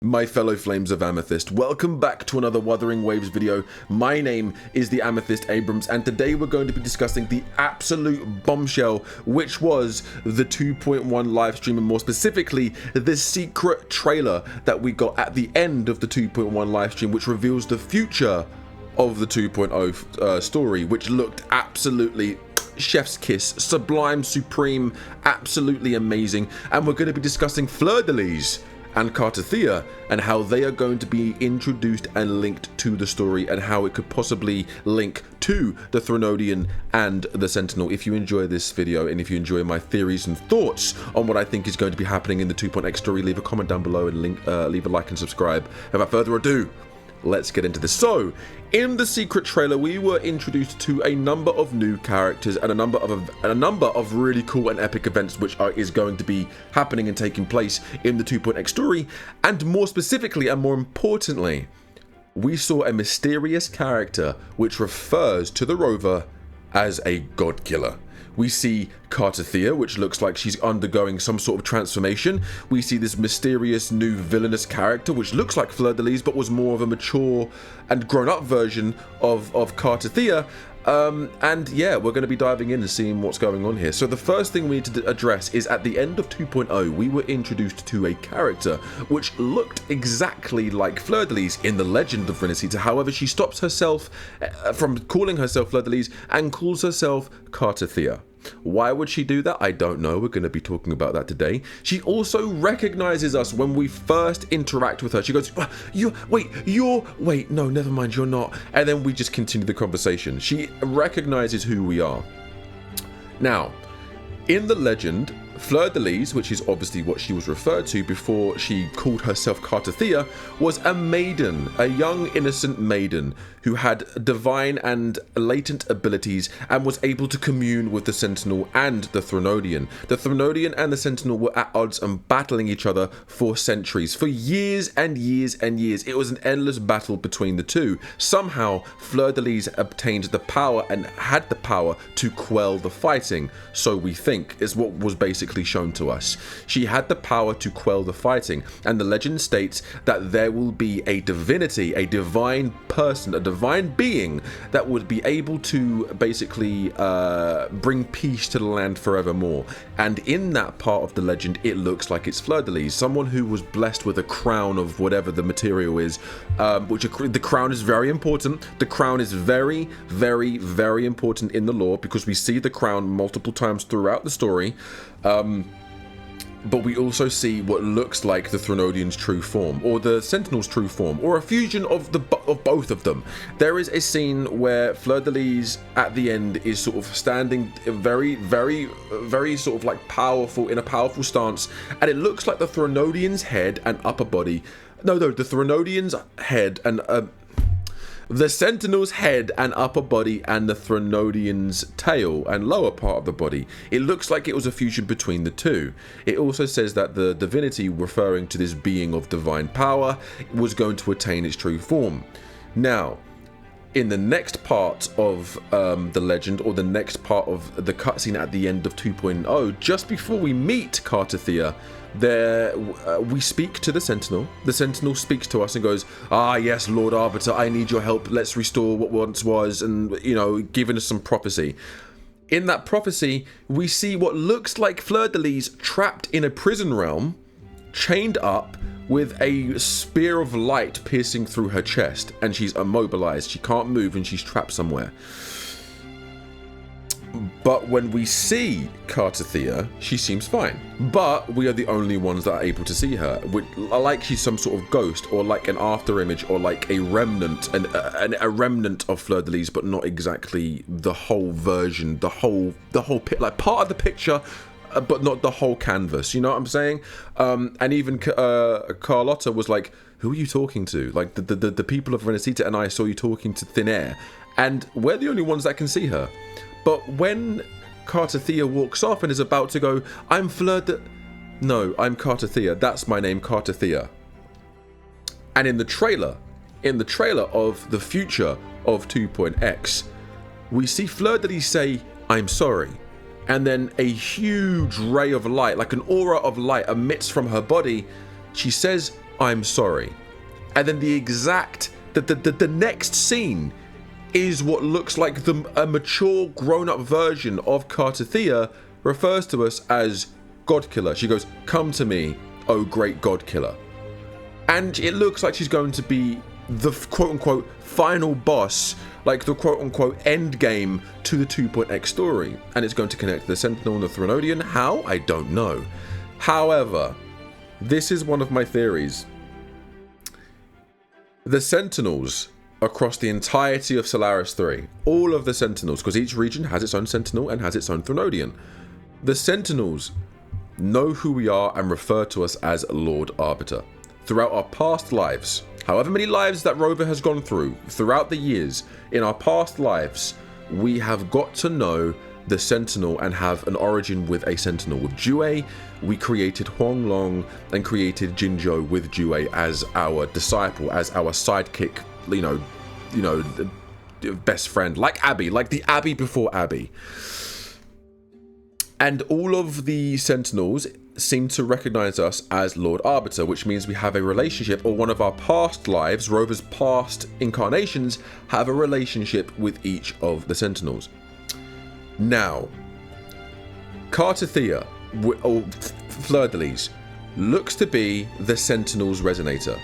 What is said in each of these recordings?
My fellow flames of Amethyst, welcome back to another Wuthering Waves video. My name is the Amethyst Abrams, and today we're going to be discussing the absolute bombshell, which was the 2.1 livestream, and more specifically, the secret trailer that we got at the end of the 2.1 livestream, which reveals the future of the 2.0 story, which looked absolutely chef's kiss, sublime, supreme, absolutely amazing. And we're going to be discussing Fleur-De-Lys and Cartha and how they are going to be introduced and linked to the story, and how it could possibly link to the Thrunodian and the Sentinel. If you enjoy this video and if you enjoy my theories and thoughts on what I think is going to be happening in the 2.x story, leave a comment down below and leave a like and subscribe. Without further ado, let's get into this. So, in the secret trailer, we were introduced to a number of new characters and a number of really cool and epic events, which is going to be happening and taking place in the 2.x story. And more specifically and more importantly, we saw a mysterious character which refers to the rover as a god killer. We see Cartha, which looks like she's undergoing some sort of transformation. We see this mysterious new villainous character, which looks like Fleur-De-Lys, but was more of a mature and grown-up version of Cartha. And yeah, we're going to be diving in and seeing what's going on here. So the first thing we need to address is at the end of 2.0, we were introduced to a character which looked exactly like Fleur-De-Lys in the Legend of Flur. However, she stops herself from calling herself Fleur-De-Lys and calls herself Cartha. Why would she do that? I don't know. We're going to be talking about that today. She also recognizes us when we first interact with her. She goes, wait, no, never mind, you're not. And then we just continue the conversation. She recognizes who we are. Now, in the legend, Fleur-De-Lys, which is obviously what she was referred to before she called herself Cartha, was a maiden, a young innocent maiden who had divine and latent abilities and was able to commune with the Sentinel and the Thrunodian. The Thrunodian and the Sentinel were at odds and battling each other for centuries, for years and years and years. It was an endless battle between the two. Somehow, Fleur-De-Lys obtained the power and had the power to quell the fighting, so we think, is what was basically shown to us. She had the power to quell the fighting, and the legend states that there will be a divinity, a divine person, a divine being that would be able to basically bring peace to the land forevermore. And in that part of the legend, it looks like it's Fleur-De-Lys, someone who was blessed with a crown of whatever the material is, the crown is very important. The crown is very, very, very important in the lore, because we see the crown multiple times throughout the story. But we also see what looks like the Thrunodian's true form, or the Sentinel's true form, or a fusion of both of them. There is a scene where Fleur-De-Lys at the end is sort of standing very, very, very sort of like powerful, in a powerful stance, and it looks like the Thrunodian's head and upper body. No, the Thrunodian's head and the Sentinel's head and upper body, and the Thrunodian's tail and lower part of the body. It looks like it was a fusion between the two. It also says that the divinity, referring to this being of divine power, was going to attain its true form. Now, in the next part of the legend, or the next part of the cutscene at the end of 2.0, just before we meet Cartha, we speak to the Sentinel. The Sentinel speaks to us and goes, "Ah, yes, Lord Arbiter, I need your help. Let's restore what once was," and, you know, giving us some prophecy. In that prophecy, we see what looks like Fleur-De-Lys trapped in a prison realm, chained up, with a spear of light piercing through her chest, and she's immobilized. She can't move, and she's trapped somewhere. But when we see Cartha, she seems fine. But we are the only ones that are able to see her. Like she's some sort of ghost, or like an after image, or like a remnant, a remnant of Fleur-De-Lys, but not exactly the whole version, the whole like part of the picture, but not the whole canvas. You know what I'm saying? And even Carlotta was like, "Who are you talking to? Like the people of Flur and I saw you talking to thin air, and we're the only ones that can see her." But when Cartha walks off and is about to go, "I'm No, I'm Cartha. That's my name, Cartha." And in the trailer of the future of 2.x, we see Fleur-De-Lys say, "I'm sorry." And then a huge ray of light, like an aura of light, emits from her body. She says, I'm sorry. And then the next scene is what looks like a mature, grown-up version of Cartha refers to us as Godkiller. She goes, "Come to me, oh great Godkiller." And it looks like she's going to be the quote-unquote final boss, like the quote-unquote end game to the 2.x story. And it's going to connect the Sentinel and the Threnodian. How? I don't know. However, this is one of my theories. The Sentinels across the entirety of Solaris 3, all of the Sentinels, because each region has its own Sentinel and has its own Threnodian. The Sentinels know who we are and refer to us as Lord Arbiter. Throughout our past lives, however many lives that Rover has gone through, throughout the years, in our past lives, we have got to know the Sentinel and have an origin with a Sentinel. With Jue, we created Huanglong and created Jinzhou with Jue as our disciple, as our sidekick, you know, best friend, like Abby, like the Abby before Abby. And all of the Sentinels seem to recognize us as Lord Arbiter, which means we have a relationship, or one of our past lives, Rover's past incarnations, have a relationship with each of the Sentinels. Now, Cartha, or Fleur-De-Lys, looks to be the Sentinel's resonator.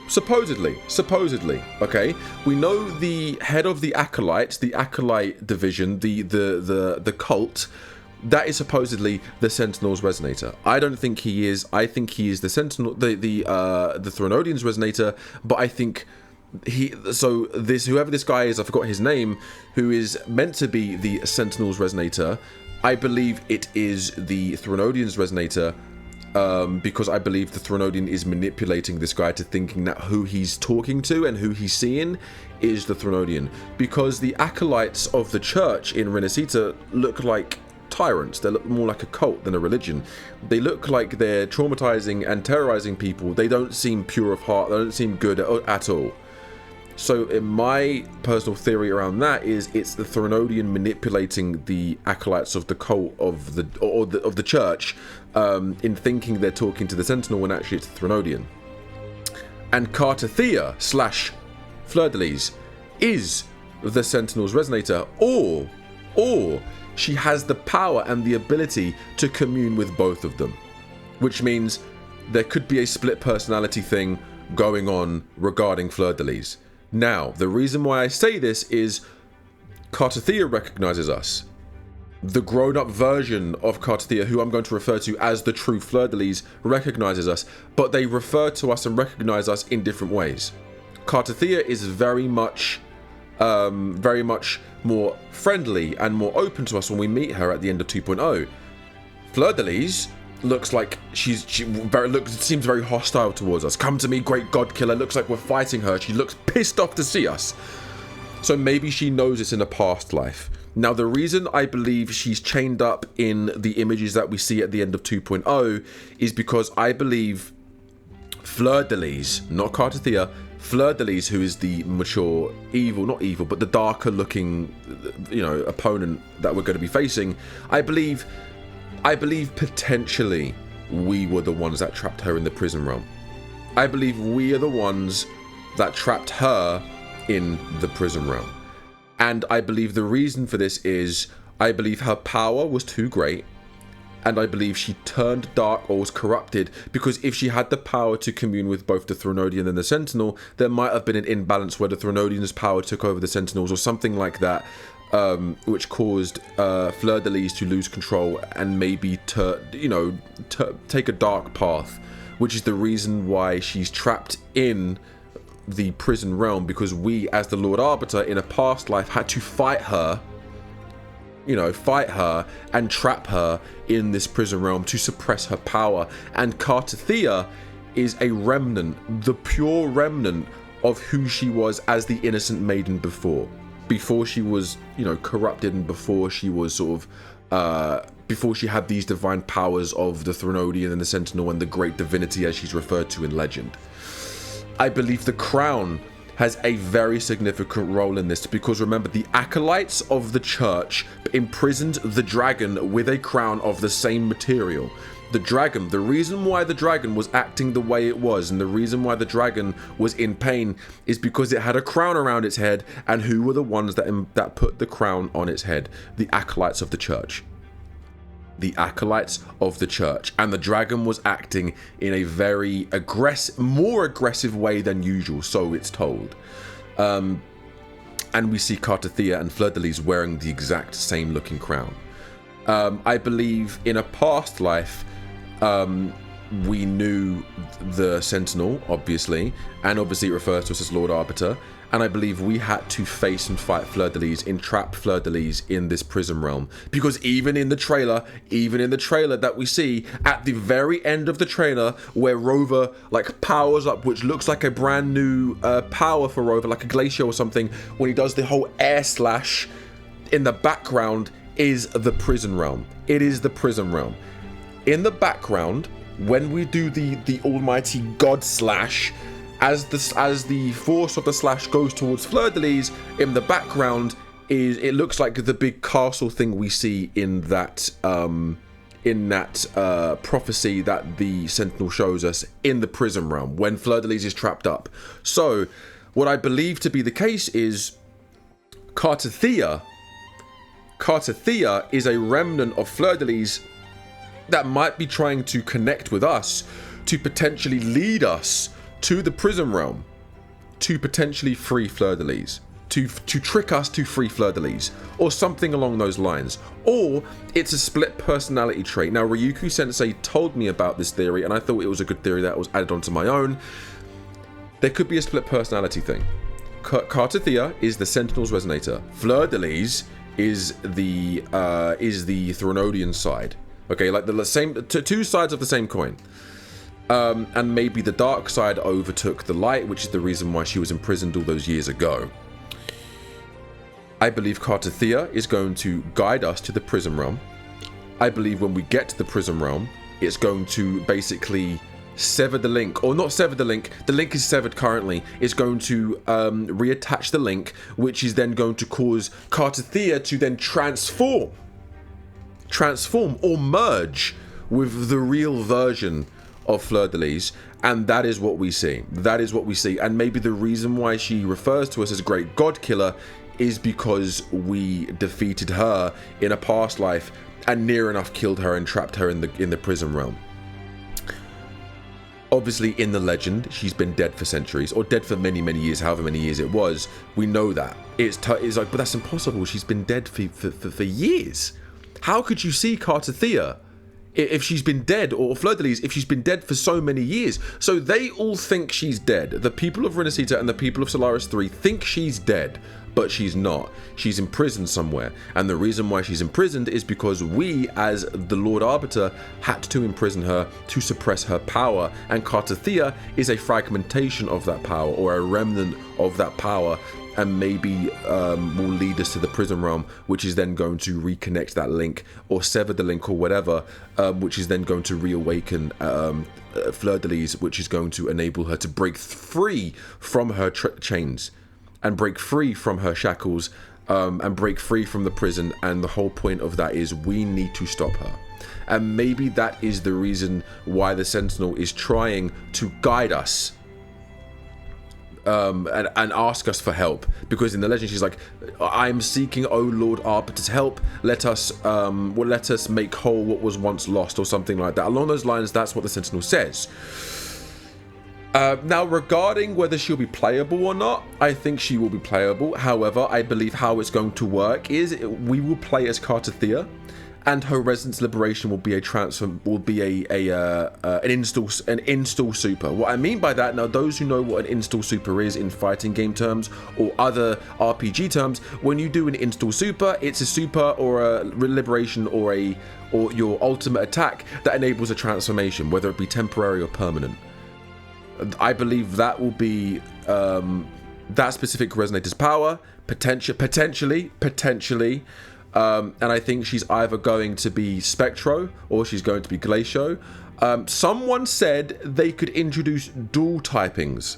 Supposedly, okay? We know the head of the Acolytes, the Acolyte division, the cult, that is supposedly the Sentinel's resonator. I don't think he is. I think he is the Sentinel, the Threnodian's resonator, but I think whoever this guy is, I forgot his name, who is meant to be the Sentinel's resonator, I believe it is the Threnodian's resonator, because I believe the Threnodian is manipulating this guy to thinking that who he's talking to and who he's seeing is the Threnodian. Because the Acolytes of the church in Renacita look like tyrants. They look more like a cult than a religion. They look like they're traumatizing and terrorizing people. They don't seem pure of heart. They don't seem good at all. So in my personal theory around that is it's the Threnodian manipulating the Acolytes of the cult of the church, in thinking they're talking to the Sentinel when actually it's the Threnodian. And Cartha / Fleur-De-Lys is the Sentinel's resonator, or she has the power and the ability to commune with both of them, which means there could be a split personality thing going on regarding Fleur-De-Lys. Now, the reason why I say this is Cartha recognizes us. The grown-up version of Cartha, who I'm going to refer to as the true Fleur-De-Lys, recognizes us, but they refer to us and recognize us in different ways. Cartha is very much more friendly and more open to us when we meet her at the end of 2.0. Fleur-De-Lys looks like she seems very hostile towards us. "Come to me, great God killer." Looks like we're fighting her. She looks pissed off to see us. So maybe she knows it's in a past life. Now, the reason I believe she's chained up in the images that we see at the end of 2.0 is because I believe Fleur-De-Lys, not Cartha, Fleur-De-Lys, who is the mature not evil, but the darker looking, opponent that we're going to be facing, I believe potentially we were the ones that trapped her in the prison realm. I believe we are the ones that trapped her in the prison realm. And I believe the reason for this is I believe her power was too great, and I believe she turned dark or was corrupted, because if she had the power to commune with both the Threnodian and the Sentinel, there might have been an imbalance where the Threnodian's power took over the Sentinels or something like that, which caused Fleur-De-Lys to lose control and maybe take a dark path, which is the reason why she's trapped in the prison realm, because we, as the Lord Arbiter in a past life, had to fight her and trap her in this prison realm to suppress her power. And Cartha is a remnant, the pure remnant of who she was as the innocent maiden before she was, corrupted, and before she was before she had these divine powers of the Threnodian and the Sentinel and the great divinity as she's referred to in legend. I believe the crown has a very significant role in this, because remember, the Acolytes of the church imprisoned the dragon with a crown of the same material. the dragon, the reason why the dragon was acting the way it was, and the reason why the dragon was in pain, is because it had a crown around its head. And who were the ones that put the crown on its head? The acolytes of the church. The acolytes of the church. And the dragon was acting in a very more aggressive way than usual, so it's told. And we see Cartha and Fleur-De-Lys wearing the exact same looking crown. I believe in a past life, we knew the Sentinel, obviously, and obviously it refers to us as Lord Arbiter. And I believe we had to face and fight Fleur-De-Lys, entrap Fleur-De-Lys in this prison realm. Because even in the trailer that we see, at the very end of the trailer, where Rover like powers up, which looks like a brand new power for Rover, like a glacier or something, when he does the whole air slash, in the background is the prison realm. It is the prison realm. In the background, when we do the almighty God slash, as the force of the slash goes towards Fleur-De-Lys, in the background it looks like the big castle thing we see in that prophecy that the Sentinel shows us in the prison realm when Fleur-De-Lys is trapped up. So what I believe to be the case is Cartha is a remnant of Fleur-De-Lys that might be trying to connect with us to potentially lead us to the prison realm, to potentially free Fleur-De-Lys, to trick us to free Fleur-De-Lys, or something along those lines. Or it's a split personality trait. Now, Ryuku Sensei told me about this theory, and I thought it was a good theory that was added onto my own. There could be a split personality thing. Cartha is the Sentinel's resonator. Fleur-De-Lys is the Thronodian side. Okay, like the same two sides of the same coin. And maybe the dark side overtook the light, which is the reason why she was imprisoned all those years ago. I believe Cartha is going to guide us to the prison realm. I believe when we get to the prison realm, it's going to basically sever the link, or not sever the link is severed currently. It's going to reattach the link, which is then going to cause Cartha to then transform or merge with the real version of Fleur-De-Lys, and that is what we see. And maybe the reason why she refers to us as Great God Killer is because we defeated her in a past life and near enough killed her and trapped her in the prison realm. Obviously, in the legend, she's been dead for centuries, or dead for many years, however many years it was. We know that. It's like, but that's impossible. She's been dead for years. How could you see Cartha if she's been dead, or Fleur-De-Lys if she's been dead for so many years? So they all think she's dead. The people of Renacita and the people of Solaris 3 think she's dead, but she's not. She's imprisoned somewhere, and the reason why she's imprisoned is because we, as the Lord Arbiter, had to imprison her to suppress her power, and Cartha is a fragmentation of that power, or a remnant of that power, and maybe will lead us to the prison realm, which is then going to reconnect that link, or sever the link, or whatever, which is then going to reawaken Fleur-De-Lys, which is going to enable her to break free from her chains, and break free from her shackles, and break free from the prison. And the whole point of that is we need to stop her. And maybe that is the reason why the Sentinel is trying to guide us, and ask us for help, because in the legend she's like, I'm seeking, O Lord Arbiter's help, let us make whole what was once lost, or something like that. Along those lines, that's what the Sentinel says. Now, regarding whether she'll be playable or not, I think she will be playable. However, I believe how it's going to work is we will play as Cartha, and her Resonance Liberation will be an install super. What I mean by that, now those who know what an install super is in fighting game terms or other RPG terms, when you do an install super, it's a super or a liberation or your ultimate attack that enables a transformation, whether it be temporary or permanent. I believe that will be that specific Resonator's power, potentially. And I think she's either going to be Spectro or she's going to be Glacio. Someone said they could introduce dual typings,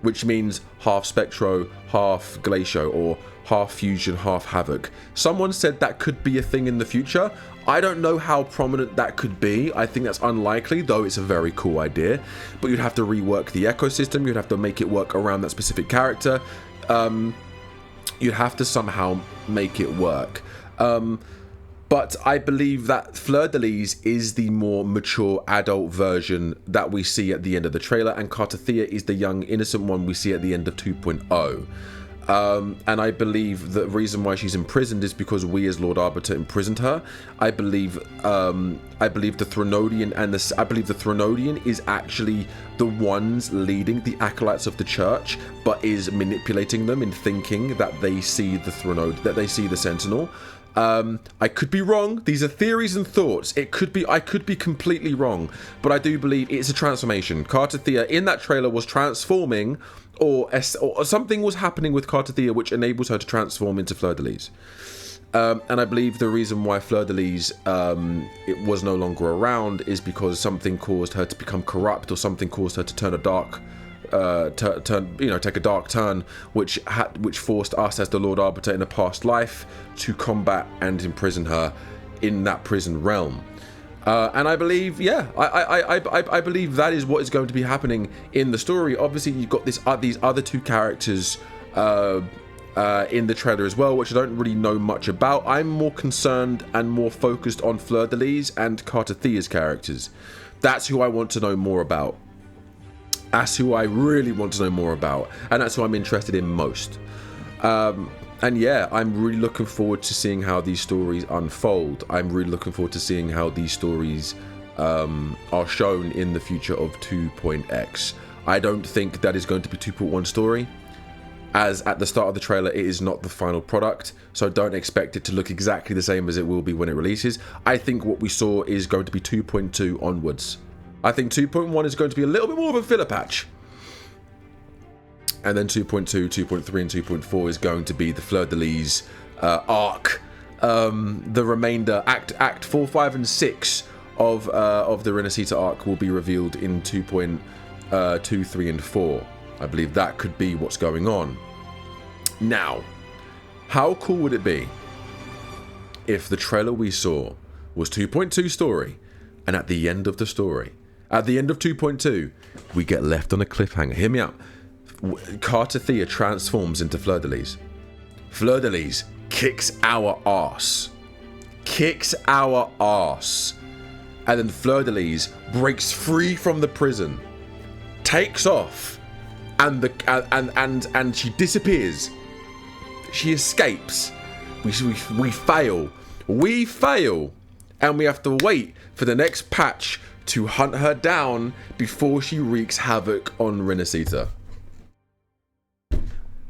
which means half Spectro, half Glacio, or half fusion, half havoc. Someone said that could be a thing in the future. I don't know how prominent that could be. I think that's unlikely, though it's a very cool idea. But you'd have to rework the ecosystem. You'd have to make it work around that specific character. You'd have to somehow make it work. But I believe that Fleur-De-Lys is the more mature adult version that we see at the end of the trailer, and Cartha is the young innocent one we see at the end of 2.0. And I believe the reason why she's imprisoned is because we as Lord Arbiter imprisoned her. I believe the Thronodian the Thronodian is actually the ones leading the acolytes of the church, but is manipulating them in thinking that they see the Sentinel. I could be wrong. These are theories and thoughts. I could be completely wrong, but I do believe it's a transformation. Cartha in that trailer was transforming, or something was happening with Cartha which enables her to transform into Fleur-De-Lys. And I believe the reason why Fleur-De-Lys it was no longer around is because something caused her to become corrupt, or something caused her to turn a dark take a dark turn, which forced us as the Lord Arbiter in a past life to combat and imprison her in that prison realm. And I believe, I believe that is what is going to be happening in the story. Obviously, you've got these other two characters in the trailer as well, which I don't really know much about. I'm more concerned and more focused on Fleur-De-Lys and Cartha's characters. That's who I want to know more about. That's who I really want to know more about, and that's who I'm interested in most. And yeah, I'm really looking forward to seeing how these stories unfold. I'm really looking forward to seeing how these stories are shown in the future of 2.x. I don't think that is going to be 2.1 story, as at the start of the trailer it is not the final product, so don't expect it to look exactly the same as it will be when it releases. I think what we saw is going to be 2.2 onwards. I think 2.1 is going to be a little bit more of a filler patch. And then 2.2, 2.3, and 2.4 is going to be the Fleur-De-Lys arc. The remainder, Act 4, 5, and 6 of the Renacita arc will be revealed in 2.2, 3, and 4. I believe that could be what's going on. Now, how cool would it be if the trailer we saw was 2.2 story, and at the end of the story, at the end of 2.2, we get left on a cliffhanger. Hear me out. Cartha transforms into Fleur-De-Lys. Fleur-De-Lys kicks our ass. And then Fleur-De-Lys breaks free from the prison, takes off, and she disappears. She escapes. We fail. We fail. And we have to wait for the next patch to hunt her down before she wreaks havoc on Renacita.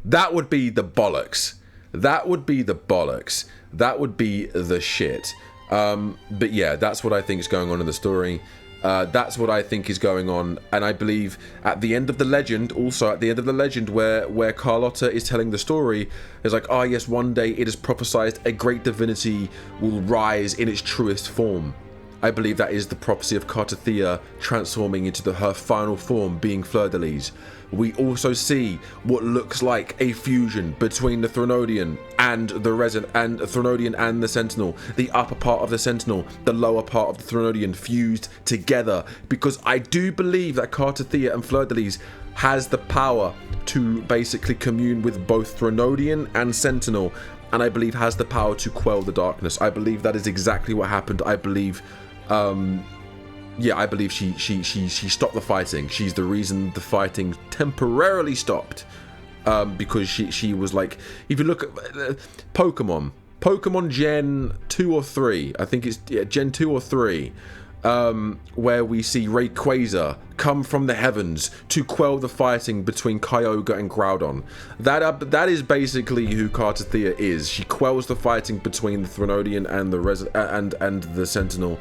That would be the bollocks. That would be the bollocks. That would be the shit. But yeah, that's what I think is going on in the story. That's what I think is going on. And I believe at the end of the legend, where Carlotta is telling the story, it's like, oh yes, one day it is prophesied a great divinity will rise in its truest form. I believe that is the prophecy of Cartha transforming into her final form, being Fleur-De-Lys. We also see what looks like a fusion between the Thronodian and the Sentinel. The upper part of the Sentinel, the lower part of the Thronodian fused together. Because I do believe that Cartha and Fleur-De-Lys has the power to basically commune with both Thronodian and Sentinel, and I believe has the power to quell the darkness. I believe that is exactly what happened. I believe I believe she stopped the fighting. She's the reason the fighting temporarily stopped, because she was like, if you look at Pokemon Gen 2 or 3, I think it's Gen 2 or 3, where we see Rayquaza come from the heavens to quell the fighting between Kyogre and Groudon. That is basically who Cartha is. She quells the fighting between the Thronodian and the Sentinel.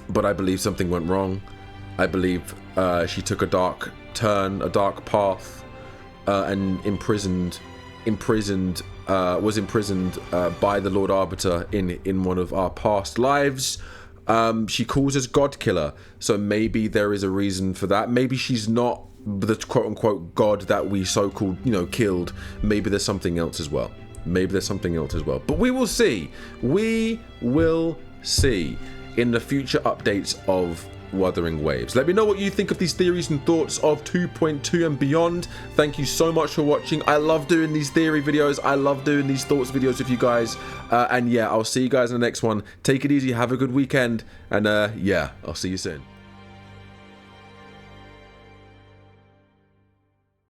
But I believe something went wrong. I believe she took a dark turn, a dark path, and was imprisoned by the Lord Arbiter in one of our past lives. She calls us God Killer, so maybe there is a reason for that. Maybe she's not the quote-unquote god that we so-called, you know, killed, maybe there's something else as well. Maybe there's something else as well. But we will see. We will see in the future updates of Wuthering Waves. Let me know what you think of these theories and thoughts of 2.2 and beyond. Thank you so much for watching. I love doing these theory videos. I love doing these thoughts videos with you guys. And yeah, I'll see you guys in the next one. Take it easy. Have a good weekend. And yeah, I'll see you soon.